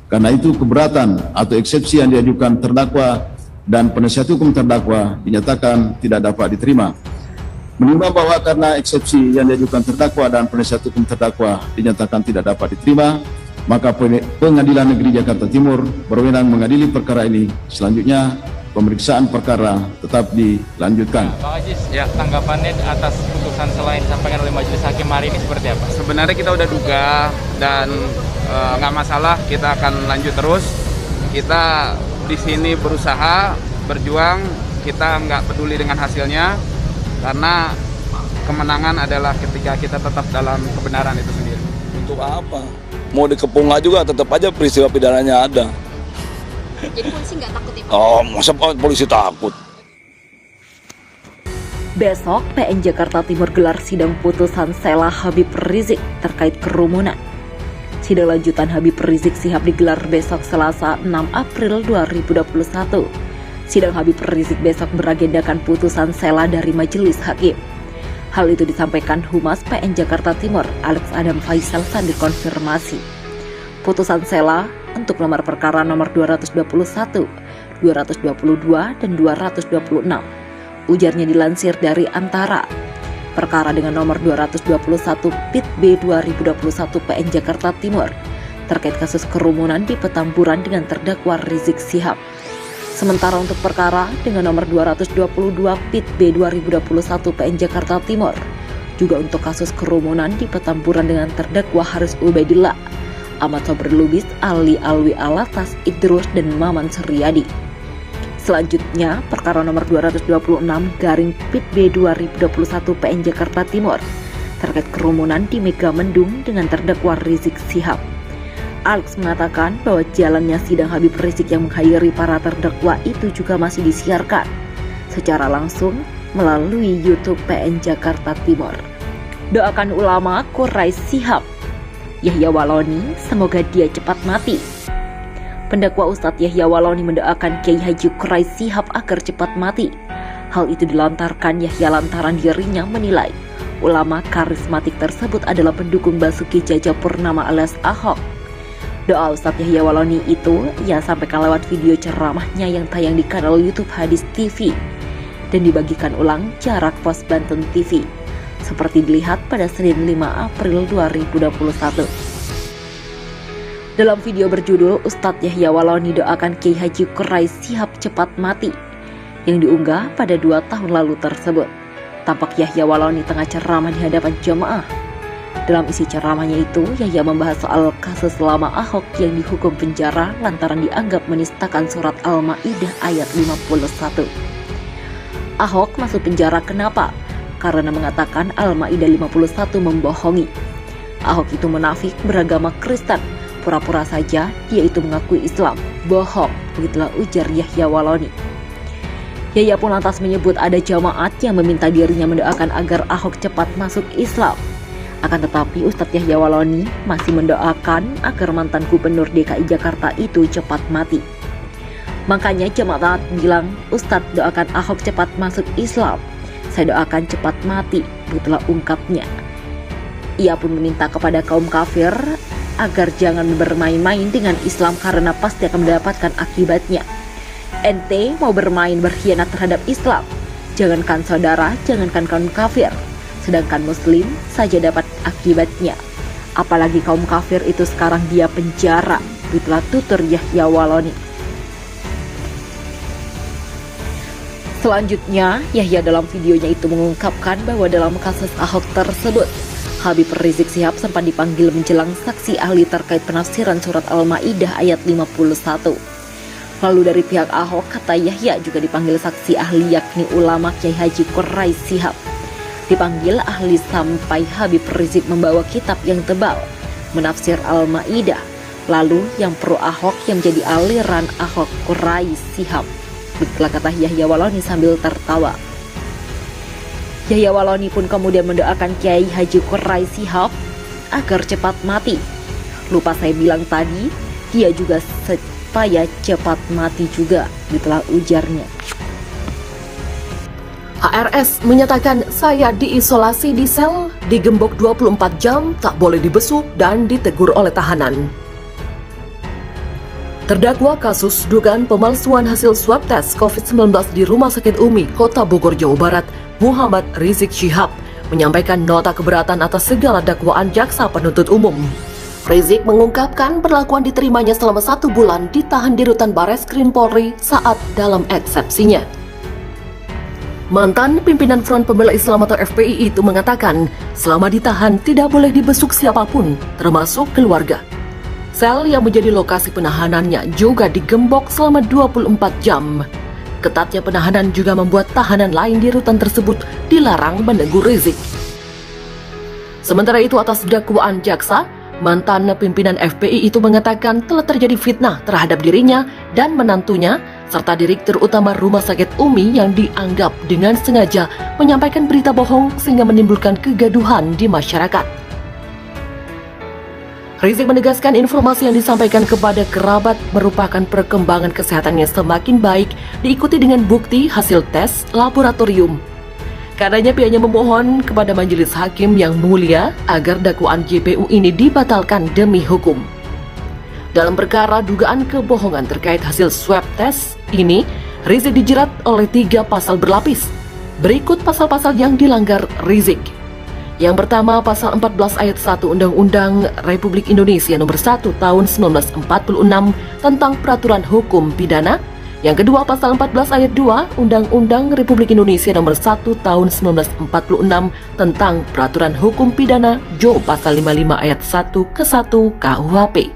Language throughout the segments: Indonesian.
Karena itu keberatan atau eksepsi yang diajukan terdakwa dan penasihat hukum terdakwa dinyatakan tidak dapat diterima. Menimbang bahwa karena eksepsi yang diajukan terdakwa dan penasihat hukum terdakwa dinyatakan tidak dapat diterima, maka Pengadilan Negeri Jakarta Timur berwenang mengadili perkara ini. Selanjutnya, pemeriksaan perkara tetap dilanjutkan. Bang Ajis, ya tanggapannya atas putusan selain disampaikan oleh Majelis Hakim hari ini seperti apa? Sebenarnya kita udah duga dan nggak masalah, kita akan lanjut terus. Kita di sini berusaha, berjuang, kita nggak peduli dengan hasilnya karena kemenangan adalah ketika kita tetap dalam kebenaran itu sendiri. Untuk apa? Mau dikepung aja juga tetap aja peristiwa pidananya ada. Jadi polisi nggak takut ya Pak? Oh, masa polisi takut? Besok, PN Jakarta Timur gelar sidang putusan Sela Habib Rizik terkait kerumunan. Sidang lanjutan Habib Rizik Sihab digelar besok Selasa 6 April 2021. Sidang Habib Rizik besok beragendakan putusan Sela dari Majelis Hakim. Hal itu disampaikan Humas PN Jakarta Timur, Alex Adam Faisal saat dikonfirmasi. Putusan Sela untuk nomor perkara nomor 221, 222, dan 226. Ujarnya dilansir dari Antara. Perkara dengan nomor 221 PIT B 2021 PN Jakarta Timur terkait kasus kerumunan di Petamburan dengan terdakwa Rizik Sihab. Sementara untuk perkara dengan nomor 222 PIT B 2021 PN Jakarta Timur juga untuk kasus kerumunan di Petamburan dengan terdakwa Haris Ubaidillah, Ahmad Sobri Lubis, Ali Alwi Alatas, Idrus, dan Maman Suryadi. Selanjutnya, perkara nomor 226 garing PIT B 2021 PN Jakarta Timur terkait kerumunan di Megamendung dengan terdakwa Rizik Sihab. Alex mengatakan bahwa jalannya sidang Habib Rizik yang menghadiri para terdakwa itu juga masih disiarkan secara langsung melalui YouTube PN Jakarta Timur. Doakan ulama Quraisy Sihab. Yahya Waloni, semoga dia cepat mati. Pendakwa Ustadz Yahya Waloni mendoakan Kiai Haji Quraisy Sihab agar cepat mati. Hal itu dilontarkan Yahya lantaran dirinya menilai ulama karismatik tersebut adalah pendukung Basuki Cahayapurnama alias Ahok. Doa Ustadz Yahya Waloni itu ia sampaikan lewat video ceramahnya yang tayang di kanal YouTube Hadis TV dan dibagikan ulang jarak pos Banten TV seperti dilihat pada Senin 5 April 2021. Dalam video berjudul Ustadz Yahya Waloni doakan Kiai Haji Quraisy Sihab cepat mati yang diunggah pada 2 tahun lalu tersebut, tampak Yahya Waloni tengah ceramah di hadapan jemaah. Dalam isi ceramahnya itu, Yahya membahas soal kasus lama Ahok yang dihukum penjara lantaran dianggap menistakan surat Al-Maidah ayat 51. Ahok masuk penjara kenapa? Karena mengatakan Al-Maidah 51 membohongi. Ahok itu munafik beragama Kristen, pura-pura saja dia itu mengakui Islam, bohong, begitulah ujar Yahya Waloni. Yahya pun lantas menyebut ada jamaat yang meminta dirinya mendoakan agar Ahok cepat masuk Islam. Akan tetapi Ustadz Yahya Waloni masih mendoakan agar mantan gubernur DKI Jakarta itu cepat mati. Makanya jemaat bilang, Ustadz doakan Ahok cepat masuk Islam, saya doakan cepat mati, begitulah ungkapnya. Ia pun meminta kepada kaum kafir agar jangan bermain-main dengan Islam karena pasti akan mendapatkan akibatnya. Ente mau bermain berkhianat terhadap Islam, jangankan saudara, jangankan kaum kafir, sedangkan muslim saja dapat akibatnya. Apalagi kaum kafir itu sekarang dia penjara, begitulah tutur Yahya Waloni. Selanjutnya, Yahya dalam videonya itu mengungkapkan bahwa dalam kasus Ahok tersebut, Habib Rizik Sihab sempat dipanggil menjelang saksi ahli terkait penafsiran surat Al-Maidah ayat 51. Lalu dari pihak Ahok, kata Yahya juga dipanggil saksi ahli yakni ulama Kiai Haji Quraisy Sihab. Dipanggil ahli sampai Habib Rizik membawa kitab yang tebal menafsir Al-Maidah. Lalu yang pro Ahok yang menjadi aliran Ahok Quraisy Sihab. Begitulah kata Yahya Waloni sambil tertawa. Yahya Waloni pun kemudian mendoakan Kiai Haji Quraisy Sihab agar cepat mati. Lupa saya bilang tadi, dia juga supaya cepat mati juga, begitulah ujarnya. HRS menyatakan saya diisolasi di sel, digembok 24 jam, tak boleh dibesuk dan ditegur oleh tahanan. Terdakwa kasus dugaan pemalsuan hasil swab tes COVID-19 di Rumah Sakit Umi, Kota Bogor, Jawa Barat, Muhammad Rizik Syihab, menyampaikan nota keberatan atas segala dakwaan jaksa penuntut umum. Rizik mengungkapkan perlakuan diterimanya selama 1 bulan ditahan di Rutan Bareskrim Polri saat dalam eksepsinya. Mantan pimpinan Front Pembela Islam atau FPI itu mengatakan selama ditahan tidak boleh dibesuk siapapun, termasuk keluarga. Sel yang menjadi lokasi penahanannya juga digembok selama 24 jam. Ketatnya penahanan juga membuat tahanan lain di rutan tersebut dilarang menegur Rizik. Sementara itu atas dakwaan jaksa, mantan pimpinan FPI itu mengatakan telah terjadi fitnah terhadap dirinya dan menantunya, serta Direktur Utama Rumah Sakit Umi yang dianggap dengan sengaja menyampaikan berita bohong sehingga menimbulkan kegaduhan di masyarakat. Rizik menegaskan informasi yang disampaikan kepada kerabat merupakan perkembangan kesehatannya semakin baik diikuti dengan bukti hasil tes laboratorium. Karenanya pihaknya memohon kepada majelis hakim yang mulia agar dakwaan JPU ini dibatalkan demi hukum. Dalam perkara dugaan kebohongan terkait hasil swab tes ini, Rizik dijerat oleh 3 pasal berlapis. Berikut pasal-pasal yang dilanggar Rizik. Yang pertama, pasal 14 ayat 1 Undang-Undang Republik Indonesia nomor 1 tahun 1946 tentang peraturan hukum pidana. Yang kedua, pasal 14 ayat 2 Undang-Undang Republik Indonesia nomor 1 tahun 1946 tentang peraturan hukum pidana Jo pasal 55 ayat 1 ke 1 KUHP.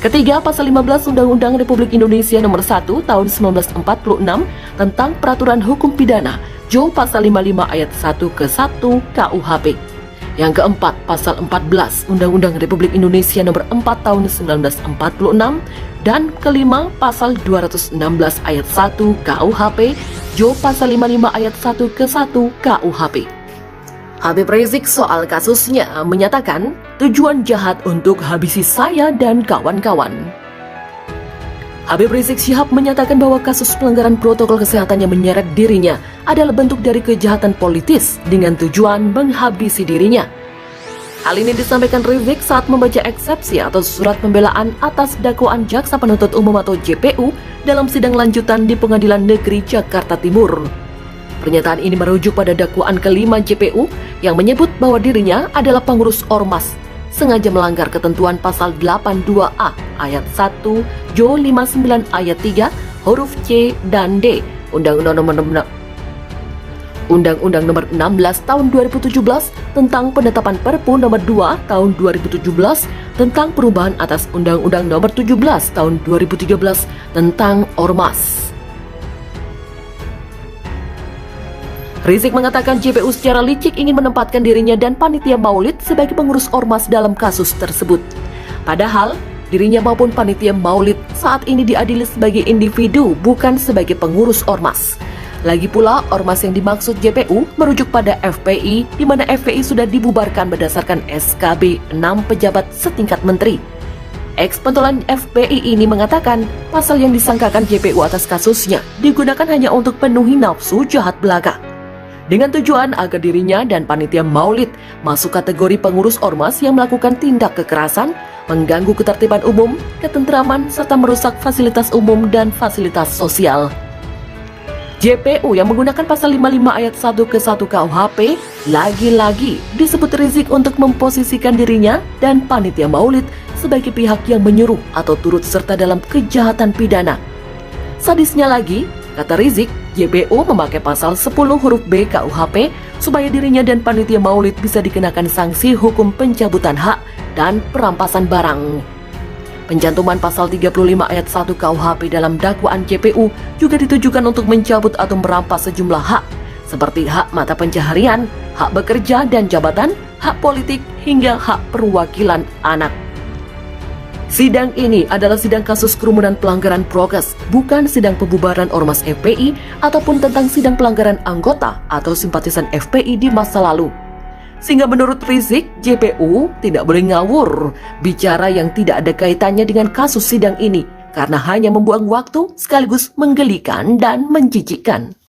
Ketiga, pasal 15 Undang-Undang Republik Indonesia nomor 1 tahun 1946 tentang peraturan hukum pidana Jo pasal 55 ayat 1 ke 1 KUHP. Yang keempat, pasal 14 Undang-Undang Republik Indonesia nomor 4 tahun 1946 dan kelima, pasal 216 ayat 1 KUHP Jo pasal 55 ayat 1 ke 1 KUHP. Habib Rizik soal kasusnya menyatakan tujuan jahat untuk habisi saya dan kawan-kawan. Habib Rizik Syihab menyatakan bahwa kasus pelanggaran protokol kesehatan yang menyeret dirinya adalah bentuk dari kejahatan politis dengan tujuan menghabisi dirinya. Hal ini disampaikan Rizik saat membaca eksepsi atau surat pembelaan atas dakwaan Jaksa Penuntut Umum atau JPU dalam sidang lanjutan di Pengadilan Negeri Jakarta Timur. Pernyataan ini merujuk pada dakwaan kelima JPU yang menyebut bahwa dirinya adalah pengurus ormas sengaja melanggar ketentuan pasal 82A ayat 1 Jo 59 ayat 3 huruf C dan D Undang-Undang nomor 16 tahun 2017 tentang penetapan Perpu nomor 2 tahun 2017 tentang perubahan atas Undang-Undang nomor 17 tahun 2013 tentang ormas. Rizik mengatakan JPU secara licik ingin menempatkan dirinya dan panitia maulid sebagai pengurus ormas dalam kasus tersebut. Padahal, dirinya maupun panitia maulid saat ini diadili sebagai individu, bukan sebagai pengurus ormas. Lagi pula, ormas yang dimaksud JPU merujuk pada FPI, di mana FPI sudah dibubarkan berdasarkan SKB 6 pejabat setingkat menteri. Ex-pentolan FPI ini mengatakan pasal yang disangkakan JPU atas kasusnya digunakan hanya untuk penuhi nafsu jahat belaka, dengan tujuan agar dirinya dan panitia maulid masuk kategori pengurus ormas yang melakukan tindak kekerasan, mengganggu ketertiban umum, ketentraman, serta merusak fasilitas umum dan fasilitas sosial. JPU yang menggunakan pasal 55 ayat 1 ke 1 KUHP lagi-lagi disebut Rizik untuk memposisikan dirinya dan panitia maulid sebagai pihak yang menyuruh atau turut serta dalam kejahatan pidana. Sadisnya lagi, kata Rizik, JPU memakai pasal 10 huruf B KUHP supaya dirinya dan panitia maulid bisa dikenakan sanksi hukum pencabutan hak dan perampasan barang. Pencantuman pasal 35 ayat 1 KUHP dalam dakwaan JPU juga ditujukan untuk mencabut atau merampas sejumlah hak, seperti hak mata pencaharian, hak bekerja dan jabatan, hak politik, hingga hak perwakilan anak. Sidang ini adalah sidang kasus kerumunan pelanggaran prokes, bukan sidang pembubaran ormas FPI ataupun tentang sidang pelanggaran anggota atau simpatisan FPI di masa lalu. Sehingga menurut Rizik, JPU tidak boleh ngawur bicara yang tidak ada kaitannya dengan kasus sidang ini karena hanya membuang waktu sekaligus menggelikan dan menjijikkan.